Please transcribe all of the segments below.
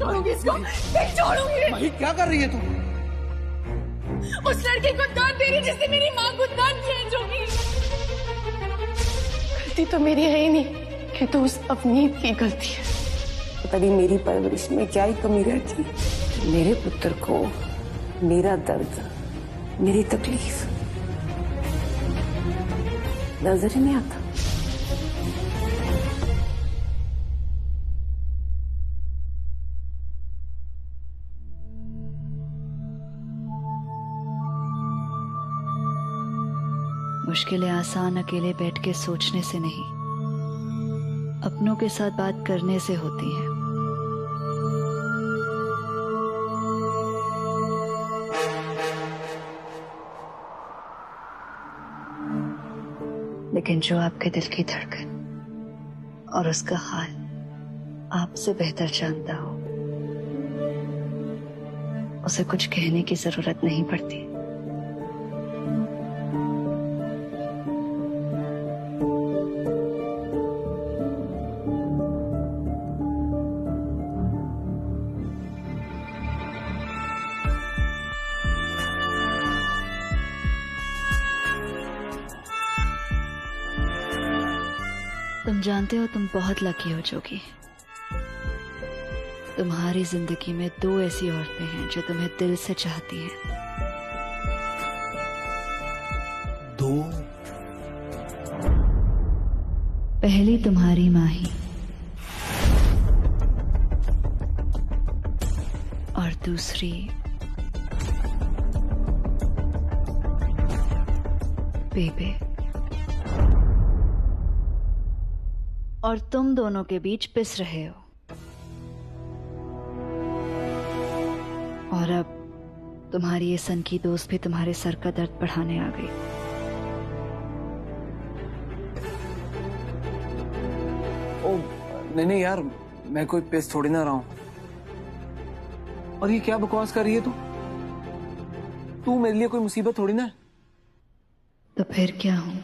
छोड़ूंगी इसको, नहीं छोड़ूंगी। माही क्या कर रही है तुम? उस लड़के को दान दे रही जिसने मेरी माँ को दान दिया है। जोगी, गलती तो मेरी है ही नहीं, कि तो उस अवनीत की गलती है। पता नहीं मेरी परवरिश में क्या ही कमी रहती। मेरे पुत्र को मेरा दर्द, मेरी तकलीफ नजर ही नहीं आता। मुश्किलें आसान अकेले बैठ के सोचने से नहीं, अपनों के साथ बात करने से होती हैं। लेकिन जो आपके दिल की धड़कन और उसका हाल आपसे बेहतर जानता हो, उसे कुछ कहने की जरूरत नहीं पड़ती। तुम जानते हो तुम बहुत लकी हो जोगी। तुम्हारी जिंदगी में 2 ऐसी औरतें हैं जो तुम्हें दिल से चाहती हैं। 2? पहली तुम्हारी माही और दूसरी बेबे। और तुम दोनों के बीच पिस रहे हो। और अब तुम्हारी ये सनकी दोस्त भी तुम्हारे सर का दर्द बढ़ाने आ गई। ओ नहीं यार, मैं कोई पिस थोड़ी ना रहा हूं। और ये क्या बकवास कर रही है तू मेरे लिए कोई मुसीबत थोड़ी ना है। तो फिर क्या हूं?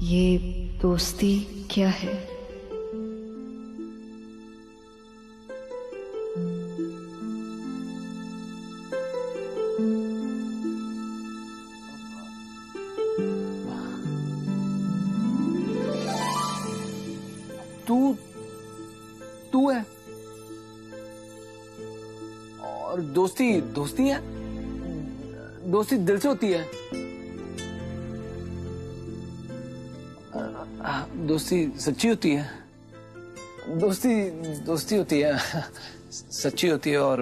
ये दोस्ती क्या है? तू है और दोस्ती है। दोस्ती दिल से होती है। दोस्ती सच्ची होती है। दोस्ती होती है, सच्ची होती है। और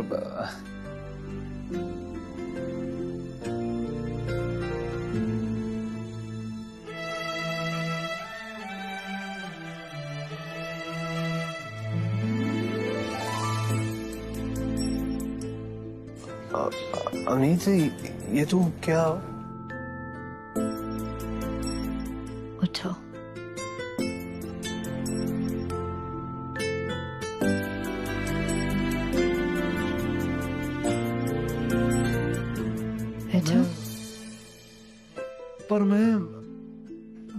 अवनीत, ये तू क्या? उठो। पर मैं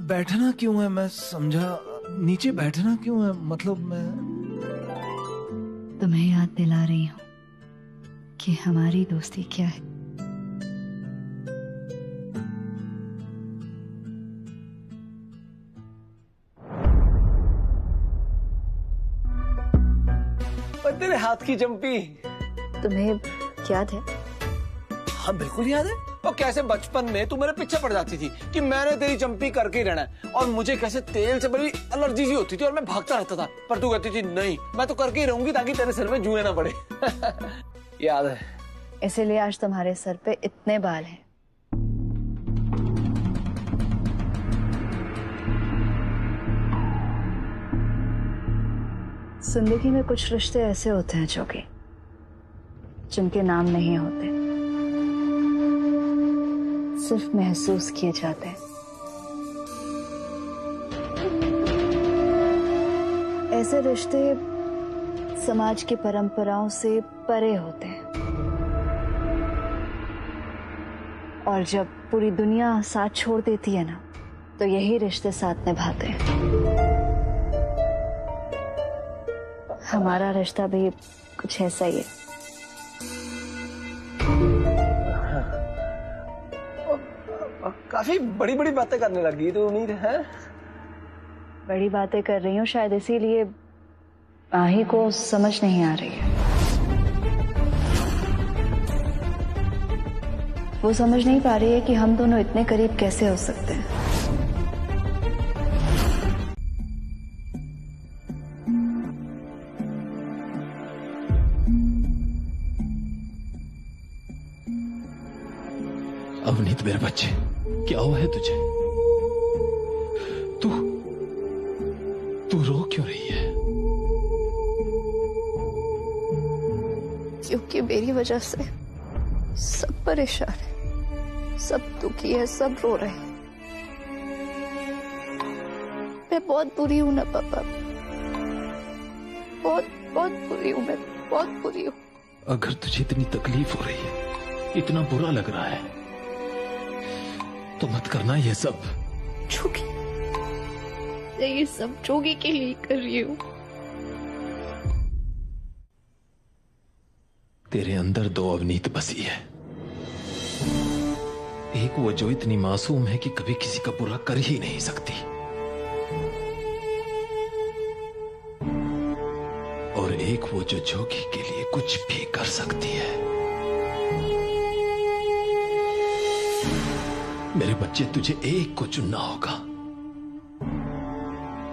बैठना क्यों है? मैं समझा, नीचे बैठना क्यों है? मतलब मैं तुम्हें याद दिला रही हूं कि हमारी दोस्ती क्या है। तेरे हाथ की जंपी तुम्हें याद है? हाँ बिल्कुल याद है। और कैसे बचपन में तू मेरे पीछे पड़ जाती थी कि मैंने तेरी जंपी करके ही रहना है, और मुझे कैसे तेल से बड़ी एलर्जी सी होती थी और मैं भागता रहता था, पर तू कहती थी नहीं, मैं तो करके ही रहूंगी ताकि तेरे सिर में जुए ना पड़े। याद है। इसीलिए आज तुम्हारे सर पे इतने बाल हैं। जिंदगी में कुछ रिश्ते ऐसे होते हैं जो कि जिनके नाम नहीं होते, सिर्फ महसूस किए जाते हैं। ऐसे रिश्ते समाज की परंपराओं से परे होते हैं, और जब पूरी दुनिया साथ छोड़ देती है ना, तो यही रिश्ते साथ निभाते हैं। हमारा रिश्ता भी कुछ ऐसा ही है। काफी बड़ी बड़ी बातें करने लगी तो उम्मीद है। बड़ी बातें कर रही हूँ शायद इसीलिए माही को समझ नहीं आ रही है। वो समझ नहीं पा रही है कि हम दोनों इतने करीब कैसे हो सकते हैं। अवनीत मेरे बच्चे, क्या हुआ है तुझे? तू रो क्यों रही है? क्योंकि मेरी वजह से सब परेशान है, सब दुखी है, सब रो रहे हैं। मैं बहुत बुरी हूं ना पापा, बहुत बहुत बुरी हूं, मैं बहुत बुरी हूं। अगर तुझे इतनी तकलीफ हो रही है, इतना बुरा लग रहा है, तो मत करना ये सब। जोगी, मैं ये सब जोगी के लिए कर रही हूँ। तेरे अंदर दो अवनीत बसी है। एक वो जो इतनी मासूम है कि कभी किसी का बुरा कर ही नहीं सकती, और एक वो जो जोगी के लिए कुछ भी कर सकती है। मेरे बच्चे, तुझे एक को चुनना होगा,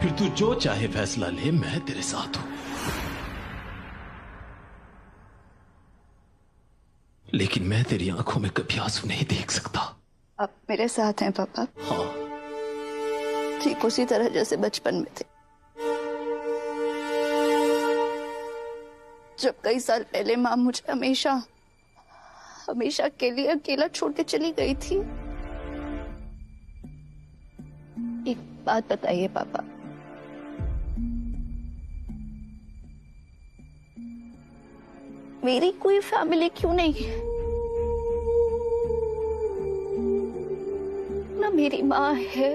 फिर तू जो चाहे फैसला ले, मैं तेरे साथ हूं। लेकिन मैं तेरी आंखों में कभी आंसू नहीं देख सकता। आप मेरे साथ हैं पापा? हाँ, ठीक उसी तरह जैसे बचपन में थे, जब कई साल पहले माँ मुझे हमेशा हमेशा के लिए अकेला छोड़ के चली गई थी। एक बात बताइए पापा, मेरी कोई फैमिली क्यों नहीं है? ना मेरी माँ है,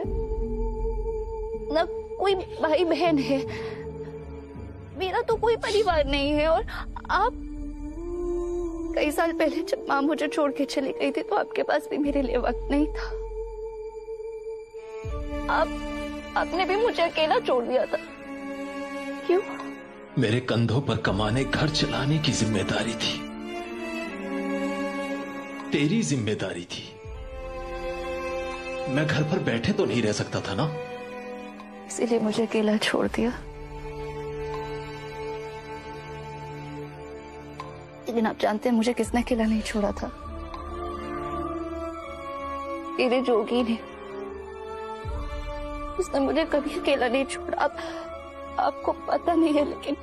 ना कोई भाई बहन है, मेरा तो कोई परिवार नहीं है। और आप कई साल पहले जब माँ मुझे छोड़ के चली गई थी, तो आपके पास भी मेरे लिए वक्त नहीं था। आपने भी मुझे अकेला छोड़ दिया था। क्यों? मेरे कंधों पर कमाने, घर चलाने की जिम्मेदारी थी, तेरी जिम्मेदारी थी। मैं घर पर बैठे तो नहीं रह सकता था ना, इसीलिए मुझे अकेला छोड़ दिया। लेकिन आप जानते हैं मुझे किसने अकेला नहीं छोड़ा था? तेरे जोगी ने। उसने मुझे कभी अकेला नहीं छोड़ा। आपको पता नहीं है, लेकिन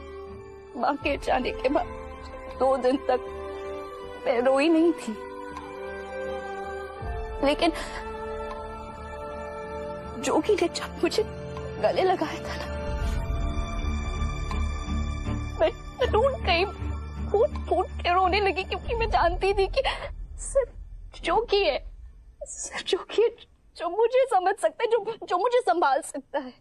माँ के जाने के बाद 2 दिन तक मैं रोई नहीं थी। लेकिन जोगी ने जब मुझे गले लगाया था ना, मैं रोने गई, फूट के रोने लगी, क्योंकि मैं जानती थी कि सिर्फ जोगी है, सिर्फ जोगी है जो मुझे समझ सकता है, जो मुझे संभाल सकता है।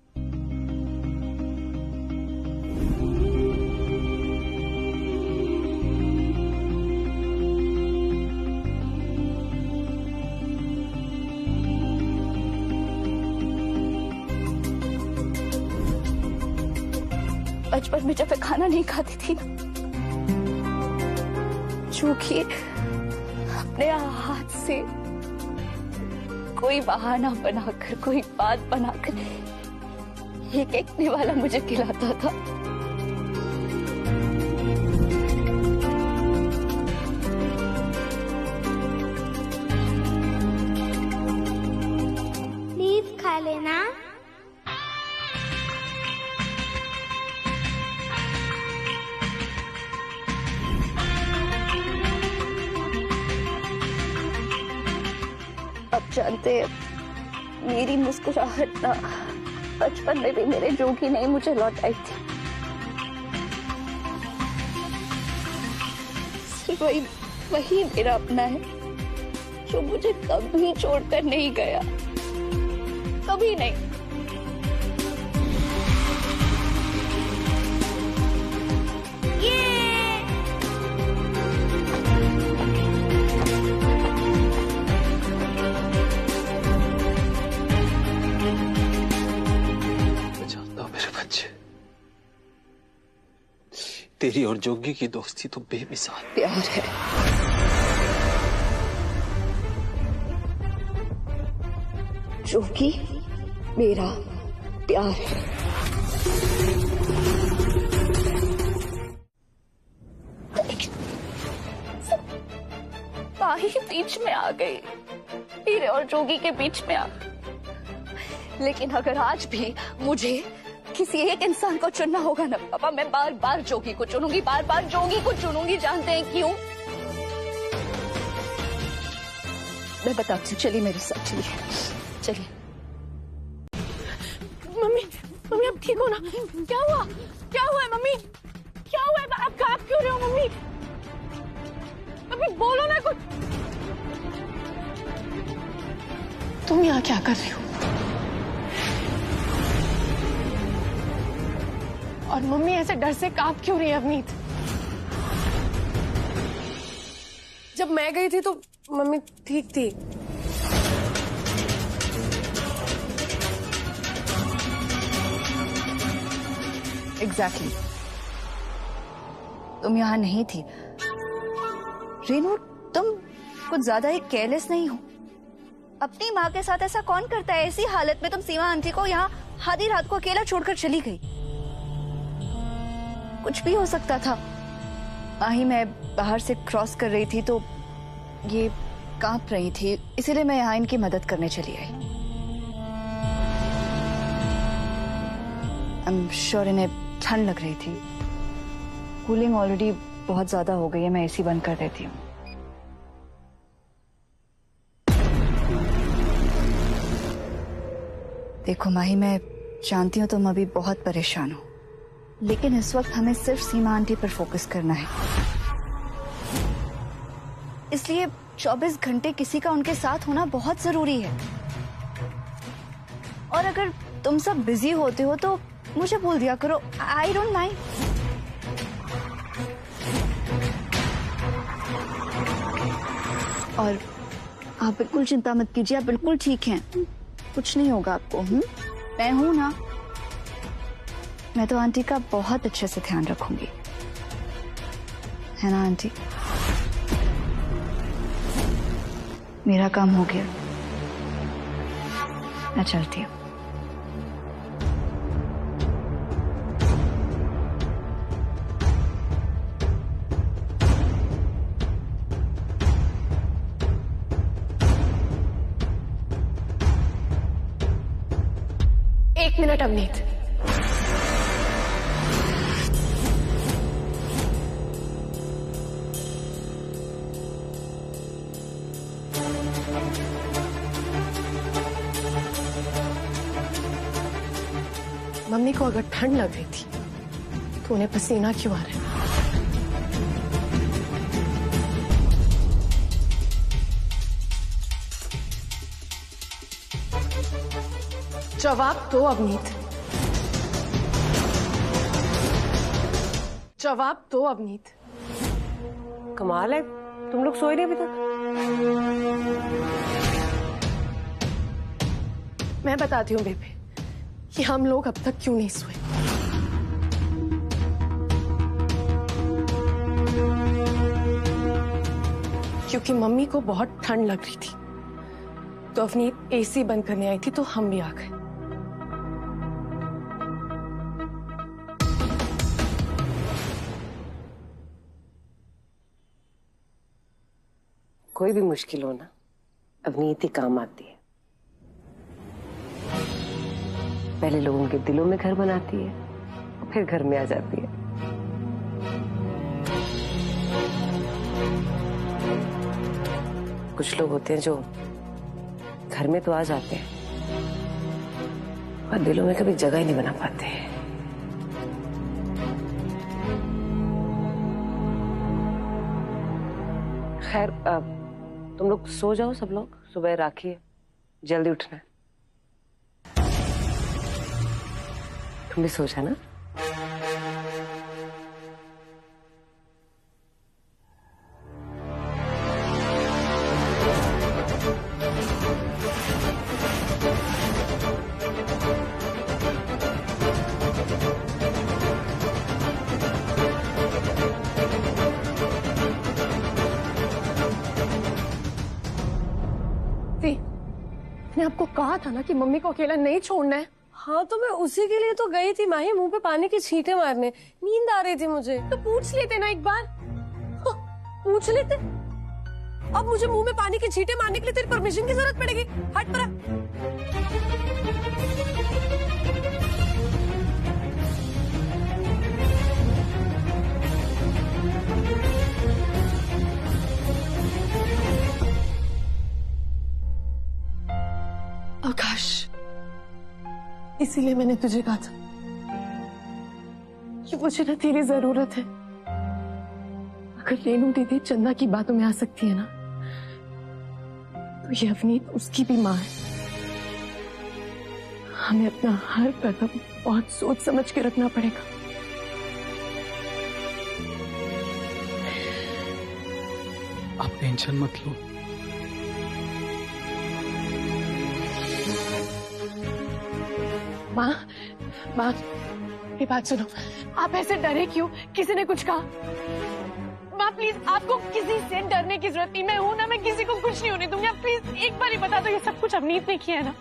बचपन में जब मैं खाना नहीं खाती थी ना, जोगी अपने हाथ से कोई बहाना बनाकर, कोई बात बनाकर एक निवाला मुझे खिलाता था। प्लीज खा लेना। अब जानते हैं, मेरी मुस्कुराहट ना बचपन में भी मेरे जोगी ने मुझे लौटाई थी। सिर्फ वही मेरा अपना है, जो मुझे कभी छोड़कर नहीं गया, कभी नहीं। तेरी और जोगी की दोस्ती तो बेमिसाल। प्यार है। जोगी मेरा प्यार है। ही बीच में आ गई, हीरे और जोगी के बीच में आ। लेकिन अगर आज भी मुझे किसी एक इंसान को चुनना होगा ना पापा, मैं बार बार जोगी को चुनूंगी, बार बार जोगी को चुनूंगी। जानते हैं क्यों? मैं बताती हूँ, चलिए मेरे साथ, चलिए। मम्मी मम्मी आप ठीक हो ना? क्या हुआ है मम्मी? क्या हुआ है? आप कांप क्यों रहे हो मम्मी? अभी बोलो ना कुछ। तुम यहाँ क्या कर रही हो? और मम्मी ऐसे डर से कांप क्यों रही है अवनीत? जब मैं गई थी तो मम्मी ठीक थी। एग्जैक्टली। तुम यहाँ नहीं थी रेनू, तुम कुछ ज्यादा ही केयरलेस नहीं हो? अपनी माँ के साथ ऐसा कौन करता है? ऐसी हालत में तुम सीमा आंटी को यहाँ आधी रात को अकेला छोड़कर चली गई। कुछ भी हो सकता था। माही, मैं बाहर से क्रॉस कर रही थी तो ये कांप रही थी, इसीलिए मैं यहाँ इनकी मदद करने चली आई। आई एम श्योर इन्हें ठंड लग रही थी। कूलिंग ऑलरेडी बहुत ज्यादा हो गई है, मैं एसी बंद कर देती हूँ। देखो माही, मैं जानती हूँ तुम अभी बहुत परेशान हो, लेकिन इस वक्त हमें सिर्फ सीमा आंटी पर फोकस करना है। इसलिए 24 घंटे किसी का उनके साथ होना बहुत जरूरी है। और अगर तुम सब बिजी होते हो तो मुझे बोल दिया करो, आई डोंट माइंड। और आप बिल्कुल चिंता मत कीजिए, आप बिल्कुल ठीक हैं, कुछ नहीं होगा आपको। मैं हूं ना, मैं तो आंटी का बहुत अच्छे से ध्यान रखूंगी, है ना आंटी? मेरा काम हो गया, मैं चलती हूँ। एक मिनट अवनीत, मम्मी को अगर ठंड लग रही थी तो उन्हें पसीना क्यों आ रहा है? जवाब दो अवनीत, जवाब दो अवनीत। कमाल है, तुम लोग सोए नहीं अभी तक? मैं बताती हूँ बेबे कि हम लोग अब तक क्यों नहीं सोए। क्योंकि मम्मी को बहुत ठंड लग रही थी, तो अवनीत एसी बंद करने आई थी तो हम भी आ गए। कोई भी मुश्किल हो ना, अवनीत ही काम आती है। पहले लोगों के दिलों में घर बनाती है और फिर घर में आ जाती है। कुछ लोग होते हैं जो घर में तो आ जाते हैं पर दिलों में कभी जगह ही नहीं बना पाते हैं। खैर, तुम लोग सो जाओ, सब लोग, सुबह राखी है, जल्दी उठना है। तुम भी सो जाना। आपने आपको कहा था ना कि मम्मी को अकेला नहीं छोड़ना है। हाँ तो मैं उसी के लिए तो गई थी माही, मुंह पे पानी की छींटे मारने। नींद आ रही थी मुझे। तो पूछ लेते ना एक बार। पूछ लेते। अब मुझे मुंह में पानी की छींटे मारने के लिए तेरी परमिशन की जरूरत पड़ेगी? हट परा। आकाश, इसीलिए मैंने तुझे कहा था कि मुझे ना तेरी जरूरत है। अगर रेनू दीदी चंदा की बातों में आ सकती है ना, तो ये अवनीत उसकी भी माँ है। हमें अपना हर कदम बहुत सोच समझ के रखना पड़ेगा। आप टेंशन मत लो। माँ, माँ, ये बात सुनो। आप ऐसे डरे क्यों? किसी ने कुछ कहा? माँ प्लीज, आपको किसी से डरने की जरूरत नहीं। मैं हूं ना, मैं किसी को कुछ नहीं होने दूंगी। आप प्लीज एक बार ही बता दो, ये सब कुछ अवनीत ने किया है ना?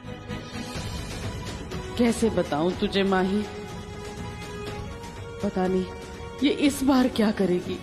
कैसे बताऊं तुझे माही, पता नहीं ये इस बार क्या करेगी।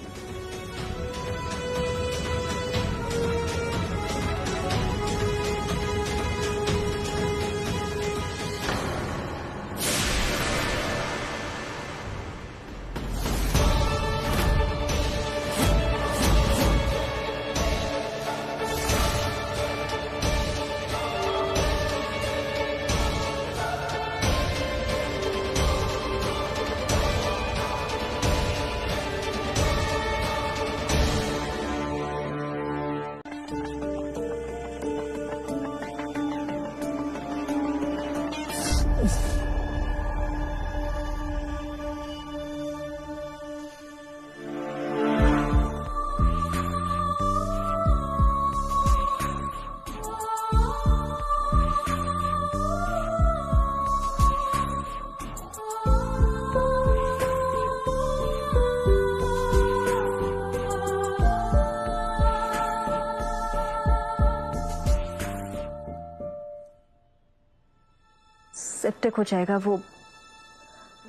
सेप्टिक हो जाएगा, वो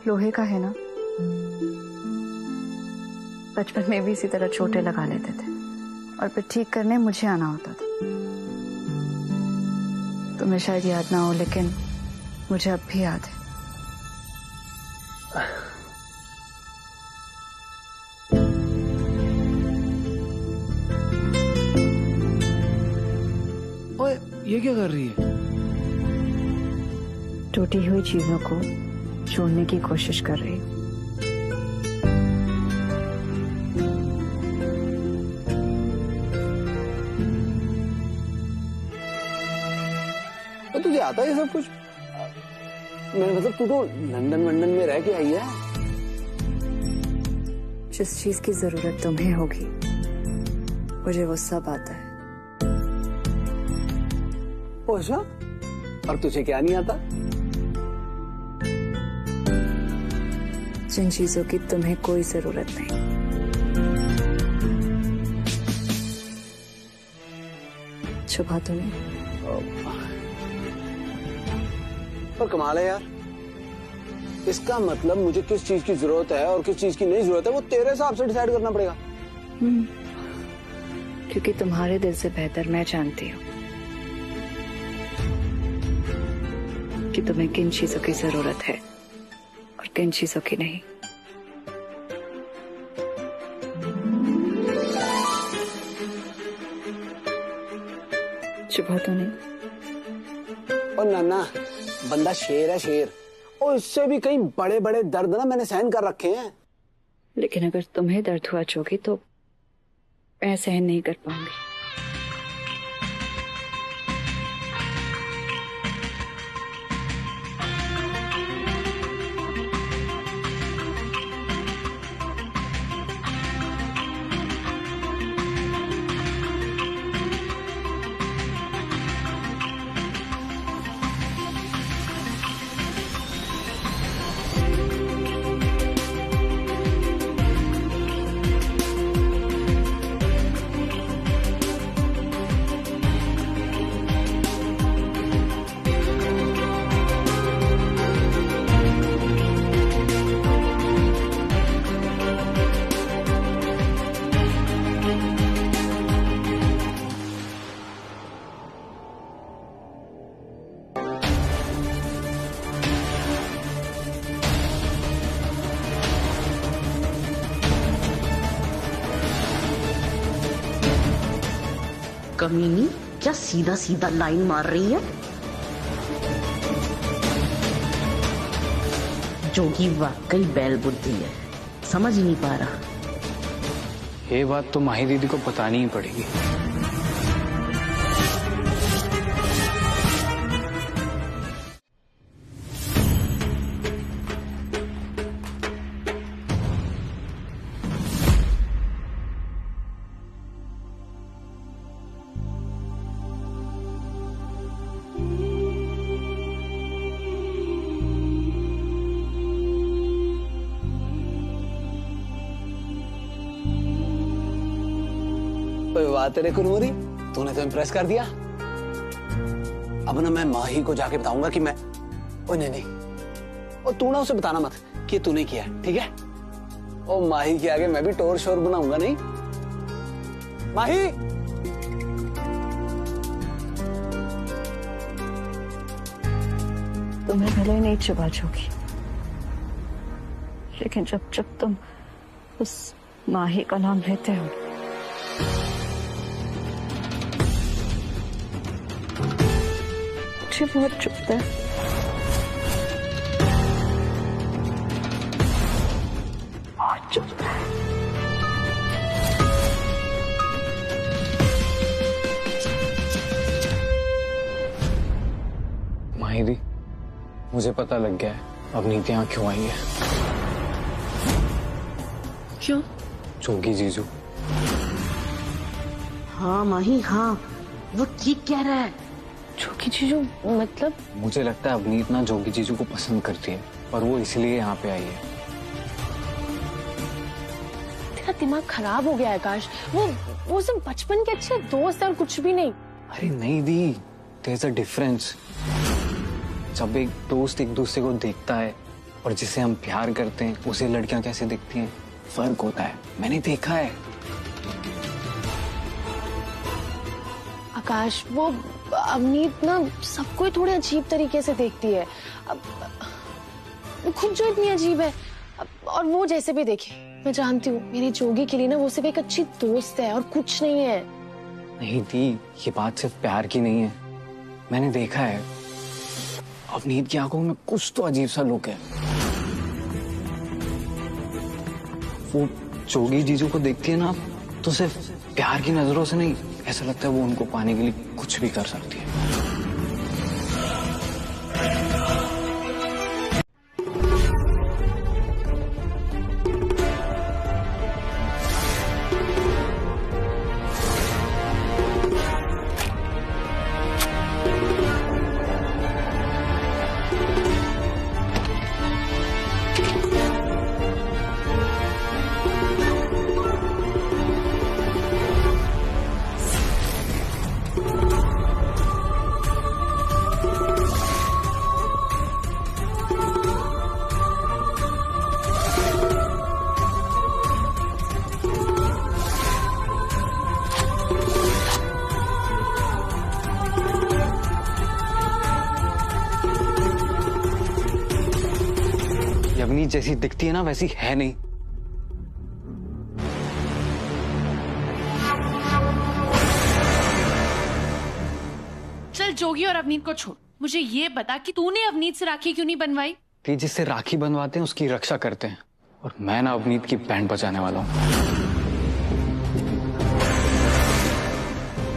लोहे का है ना। बचपन में भी इसी तरह चोटें लगा लेते थे और फिर ठीक करने मुझे आना होता था। तुम्हें शायद याद ना हो, लेकिन मुझे अब भी याद है। ओए, ये क्या कर रही है? टूटी हुई चीजों को जोड़ने की कोशिश कर रही हूँ। तो तुझे आता है ये सब कुछ? मैंने मतलब तू तो लंदन वंदन में रह के आई है। जिस चीज की जरूरत तुम्हें होगी मुझे वो सब आता है। ओ अच्छा, और तुझे क्या नहीं आता? जिन चीजों की तुम्हें कोई जरूरत नहीं। छुपा तो नहीं। पर कमाल है यार, इसका मतलब मुझे किस चीज की जरूरत है और किस चीज की नहीं जरूरत है वो तेरे हिसाब से डिसाइड करना पड़ेगा। क्योंकि तुम्हारे दिल से बेहतर मैं जानती हूँ कि तुम्हें किन चीजों की जरूरत है और किन चीजों की नहीं। छुपा तो नहीं। और नाना, बंदा शेर है शेर, और इससे भी कई बड़े बड़े दर्द ना मैंने सहन कर रखे हैं। लेकिन अगर तुम्हें दर्द हुआ चोगी तो मैं सहन नहीं कर पाऊंगी। कमीनी, क्या सीधा सीधा लाइन मार रही है? जोगी वाकई बैल बुद्धि है, समझ ही नहीं पा रहा। ये बात तो माही दीदी को बतानी ही पड़ेगी। कोई बात है रे कुरमुरी, तूने तो इम्प्रेस कर दिया। अब ना मैं माही को जाके बताऊंगा कि मैं, ओ नहीं नहीं, और तू ना उसे बताना मत कि तूने किया है, ठीक है? ओ माही के आगे मैं भी टोर शोर बनाऊंगा नहीं। माही, तुम्हें भले नहीं चुभा जोगी, लेकिन जब जब तुम उस माही का नाम लेते हो मुझे बहुत चुभता है। बहुत चुभता है। माही दी, मुझे पता लग गया है अवनीत यहाँ क्यों आई है। क्यों? जोगी जीजू। हाँ माही, हाँ, वो ठीक कह रहा है। जोगी जीजू मतलब? मुझे लगता है अवनीत ना जोगी जीजू को पसंद करती है और वो इसलिए यहाँ पे आई है। तेरा दिमाग खराब हो गया है आकाश। वो सब बचपन के अच्छे दोस्त हैं और कुछ भी नहीं। अरे नहीं दी, देयर इज अ डिफरेंस। जब एक दोस्त एक दूसरे को देखता है और जिसे हम प्यार करते हैं उसे लड़कियां कैसे दिखती हैं, फर्क होता है। मैंने देखा है। आकाश, वो अवनीत ना सबको थोड़े अजीब तरीके से देखती है। वो खुद जो इतनी अजीब है, और वो जैसे भी देखे, मैं जानती हूँ मेरे जोगी के लिए ना वो सिर्फ एक अच्छी दोस्त है और कुछ नहीं है। नहीं दी, ये बात सिर्फ प्यार की नहीं है। मैंने देखा है अवनीत की आंखों में कुछ तो अजीब सा लुक है। वो जोगी जीजू को देखती है ना तो सिर्फ प्यार की नजरों से नहीं, ऐसा लगता है वो उनको पाने के लिए कुछ भी कर सकती है। अवनीत जैसी दिखती है ना वैसी है नहीं। चल जोगी और अवनीत को छोड़, मुझे ये बता कि तूने अवनीत से राखी क्यों नहीं बनवाई? ती जिससे राखी बनवाते हैं उसकी रक्षा करते हैं, और मैं ना अवनीत की बैंड बजाने वाला हूँ।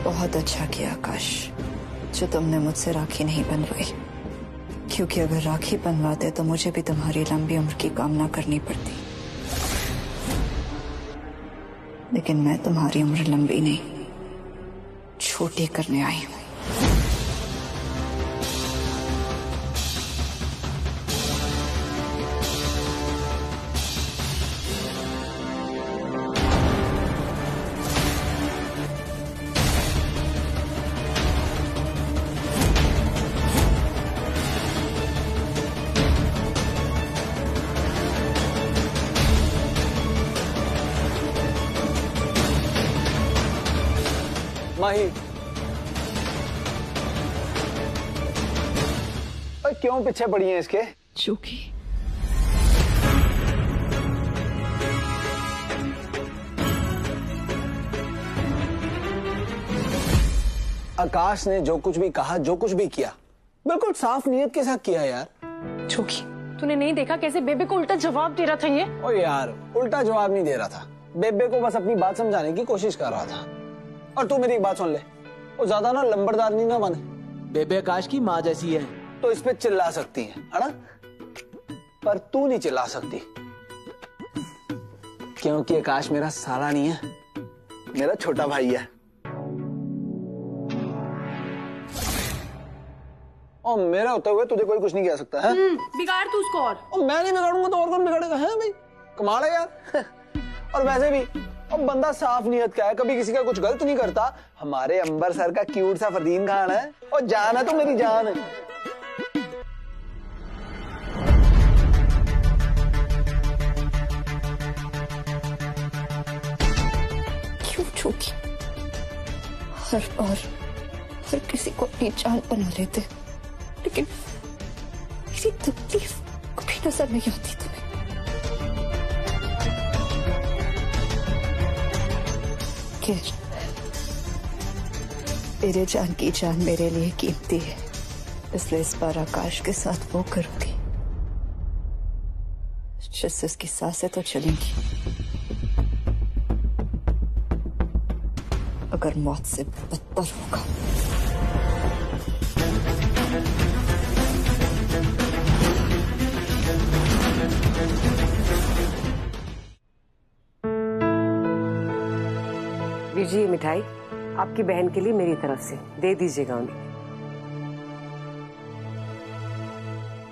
बहुत अच्छा किया आकाश जो तुमने मुझसे राखी नहीं बनवाई, क्योंकि अगर राखी बनवाते तो मुझे भी तुम्हारी लंबी उम्र की कामना करनी पड़ती। लेकिन मैं तुम्हारी उम्र लंबी नहीं, छोटी करने आई हूं। माही, क्यों पीछे पड़ी हैं इसके? जोगी, आकाश ने जो कुछ भी कहा, जो कुछ भी किया, बिल्कुल साफ नीयत के साथ किया यार। जोगी, तूने नहीं देखा कैसे बेबे को उल्टा जवाब दे रहा था ये? ओ यार, उल्टा जवाब नहीं दे रहा था, बेबे को बस अपनी बात समझाने की कोशिश कर रहा था। और तू मेरी एक बात सुन ले, वो ज्यादा ना लंबड़दार नहीं ना बने। बेबे आकाश की माँ जैसी है, तो इस पे चिल्ला सकती है ना, पर तू नहीं चिल्ला सकती, क्योंकि आकाश मेरा साला नहीं है, मेरा छोटा भाई है। और मेरा होते हुए तुझे कोई कुछ नहीं कह सकता है। बिगाड़ तू उसको और मैं नहीं बिगाड़ूंगा तो और कौन बिगाड़ेगा? है भाई, कमाल है यार। और वैसे भी अब बंदा साफ नियत का है, कभी किसी का कुछ गलत नहीं करता। हमारे अंबर सर का क्यूट सा फरदीन खान है, और जान है तो मेरी जान है। क्यों जोगी हर बार हर किसी को अपनी जान बना लेते, लेकिन मेरी तकलीफ कभी नजर नहीं आती तुम्हें। खैर, मेरे जान की जान मेरे लिए कीमती है, इसलिए इस बार आकाश के साथ वो करूंगी जिससे उसकी सांसें तो चलेंगी, अगर मौत से बदतर होगा। वीर जी, ये मिठाई आपकी बहन के लिए मेरी तरफ से, दे दीजिएगा उन्हें।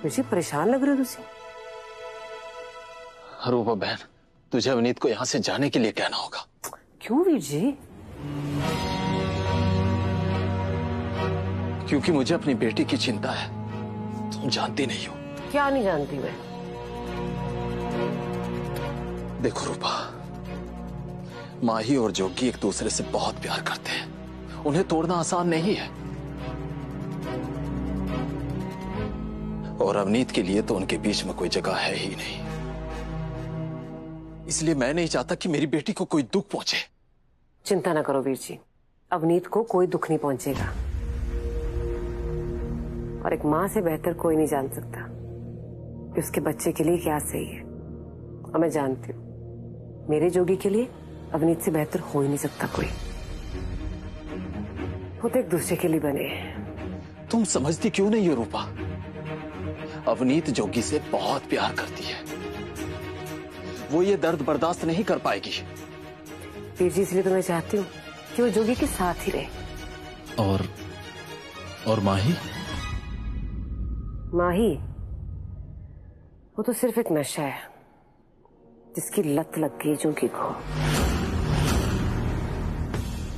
वीर जी, परेशान लग रहे हो तुसी। रूपा बहन, तुझे अवनीत को यहाँ से जाने के लिए कहना होगा। क्यों वीर जी? क्योंकि मुझे अपनी बेटी की चिंता है, तुम जानती नहीं हो। क्या नहीं जानती मैं? देखो रूपा, माही और जोगी एक दूसरे से बहुत प्यार करते हैं, उन्हें तोड़ना आसान नहीं है। और अवनीत के लिए तो उनके बीच में कोई जगह है ही नहीं, इसलिए मैं नहीं चाहता कि मेरी बेटी को कोई दुख पहुंचे। चिंता ना करो वीर जी, अवनीत को कोई दुख नहीं पहुंचेगा, और एक माँ से बेहतर कोई नहीं जान सकता कि उसके बच्चे के लिए क्या सही है। और मैं जानती हूँ, मेरे जोगी के लिए अवनीत से बेहतर हो ही नहीं सकता कोई। वो तो एक दूसरे के लिए बने हैं। तुम समझती क्यों नहीं हो रूपा? अवनीत जोगी से बहुत प्यार करती है, वो ये दर्द बर्दाश्त नहीं कर पाएगी। वीर जी, इसलिए तो मैं चाहती हूँ कि वो जोगी के साथ ही रहे। और माही? माही, वो तो सिर्फ एक नशा है जिसकी लत लग गई जोगी को,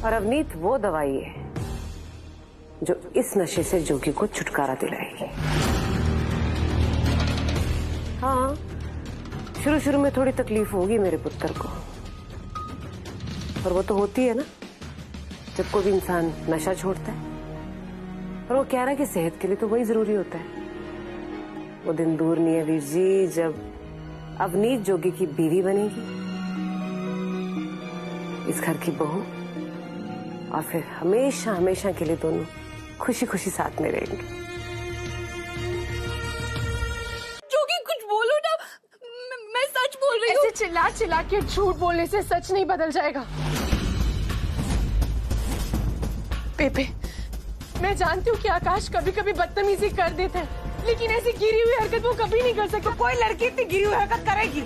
और अवनीत वो दवाई है जो इस नशे से जोगी को छुटकारा दिलाएगी। हाँ, शुरू शुरू में थोड़ी तकलीफ होगी मेरे पुत्र को, पर वो तो होती है ना जब कोई भी इंसान नशा छोड़ता है। और वो कह रहा है कि सेहत के लिए तो वही जरूरी होता है। वो दिन दूर नहीं है वीर जी, जब अवनीत जोगी की बीवी बनेगी, इस घर की बहू, और फिर हमेशा हमेशा के लिए दोनों खुशी खुशी साथ में रहेंगे। जोगी, कुछ बोलो ना, मैं सच बोल रही हूँ। ऐसे चिल्ला चिल्ला के झूठ बोलने से सच नहीं बदल जाएगा। बेबे, मैं जानती हूँ कि आकाश कभी कभी बदतमीजी कर देते हैं, लेकिन ऐसी गिरी हुई हरकत वो कभी नहीं कर सकता। कोई लड़की इतनी गिरी हुई हरकत करेगी?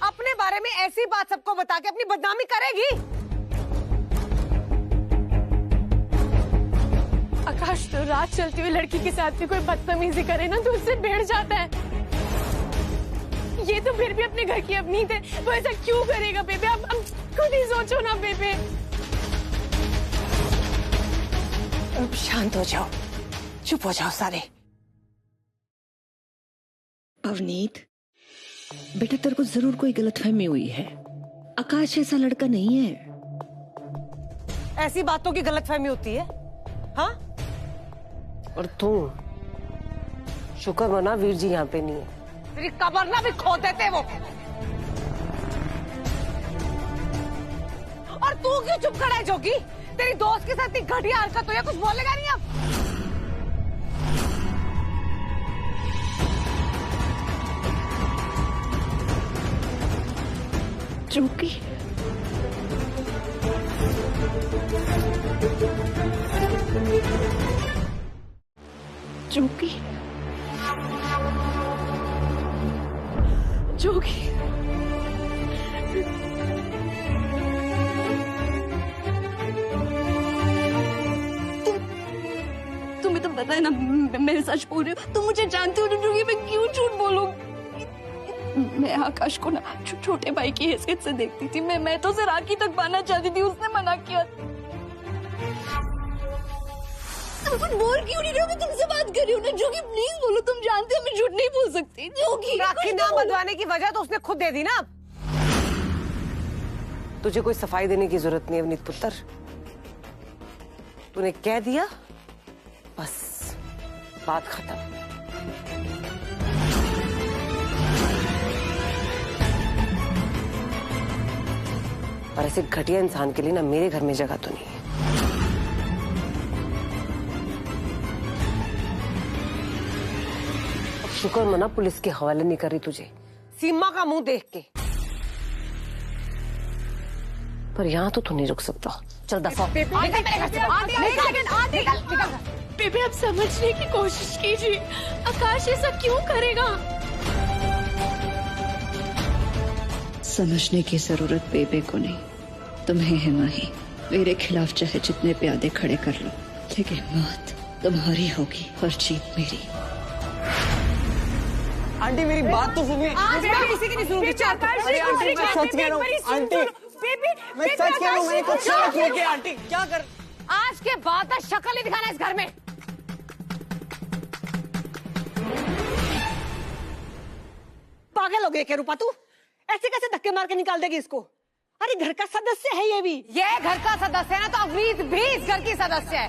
अपने बारे में ऐसी बात सबको बता के अपनी बदनामी करेगी? आकाश तो रात चलती हुई लड़की के साथ भी कोई बदतमीजी करे ना तो उससे भिड़ जाता है। ये तो फिर भी अपने घर की अवनीत है, वो ऐसा क्यों करेगा? बेबे, अब खुद ही सोचो ना बेबे। अब शांत हो जाओ, चुप हो जाओ सारे। अवनीत बेटा, तेरे को जरूर कोई गलतफहमी हुई है। आकाश ऐसा लड़का नहीं है। ऐसी बातों की गलतफहमी होती है? हाँ? और तू शुक्र मना वीर जी यहाँ पे नहीं है, तेरी कबर ना भी खो देते वो। तू क्यों चुप खड़ा है जोगी? तेरी दोस्त के साथ इतनी घटिया हरकत हुई है, कुछ बोलेगा नहीं अब? जोगी, जोगी, जोगी, तुम्हें तो पता है ना मैं सच बोल रही हूँ। तुम मुझे जानते हो ना जोगी, मैं क्यों झूठ बोलूं? मैं आकाश को ना छोटे भाई की हैसियत से देखती थी। मैं तो उसे राखी तक बांधना चाहती थी, उसने मना किया। तुम कुछ बोल क्यों नहीं रहे हो? मैं तुमसे बात कर रही हूँ ना जोगी, प्लीज बोलो। तुम जानते हो मैं झूठ नहीं बोल सकती जोगी। राखी ना बंधवाने की वजह तो उसने खुद दे दी ना। तुझे कोई सफाई देने की जरूरत नहीं अवनीत पुत्र, तूने कह दिया, बस बात खत्म। और ऐसे घटिया इंसान के लिए ना मेरे घर में जगह तो नहीं है। शुक्र मना पुलिस के हवाले नहीं कर रही तुझे सीमा का मुंह देख के। पर यहाँ तो तू नहीं रुक सकता। चल दफा। बेबे आप समझने की कोशिश कीजिए, आकाश ऐसा क्यों करेगा? समझने की जरूरत बेबे को नहीं, तुम्हें है माही। मेरे खिलाफ चाहे जितने प्यादे खड़े कर लो, लेकिन मौत तुम्हारी होगी और जीत मेरी। आंटी मेरी बात तो सुनिए। मैं किसी की नहीं सुनूंगी। अरे आंटी मैं सच कह रहा हूँ। आंटी मैं सच कह रहा हूँ, मैंने कुछ नहीं किया। आंटी क्या कर? आज के बाद शक्ल ही दिखाना इस घर में। पागल हो गए क्या रूपा? तू ऐसे कैसे धक्के मार के निकाल देगी इसको? अरे घर का सदस्य है ये भी। ये घर का सदस्य है ना, तो अवनीत भी इस घर की सदस्य है।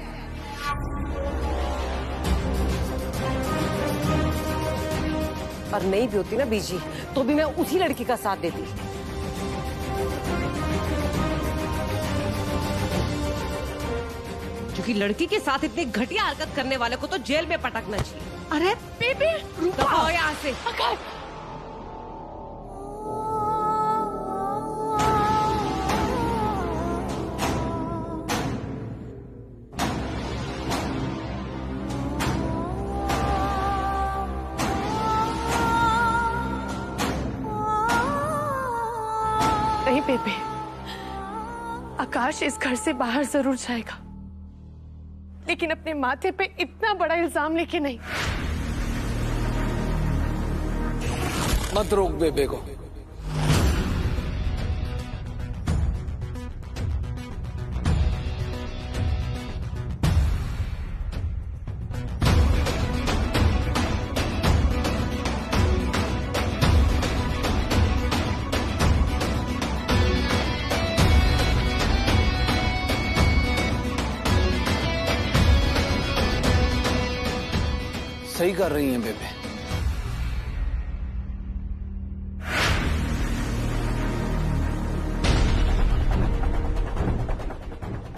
और नहीं भी होती ना बीजी, तो भी मैं उसी लड़की का साथ देती। क्योंकि लड़की के साथ इतनी घटिया हरकत करने वाले को तो जेल में पटकना चाहिए। अरे बेबी दफा हो यहाँ से। नहीं बेबे, आकाश इस घर से बाहर जरूर जाएगा, लेकिन अपने माथे पे इतना बड़ा इल्जाम लेके नहीं। मत रोक बेबे को। सही कर रही हैं बेबे।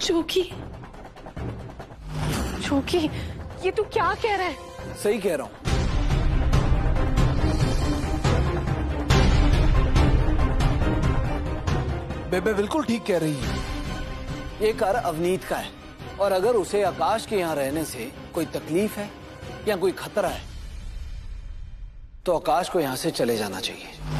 जोगी, जोगी, ये तू क्या कह रहा है? सही कह रहा हूं। बेबे बिल्कुल ठीक कह रही है। ये घर अवनीत का है, और अगर उसे आकाश के यहाँ रहने से कोई तकलीफ है या कोई खतरा है, तो आकाश को यहाँ से चले जाना चाहिए।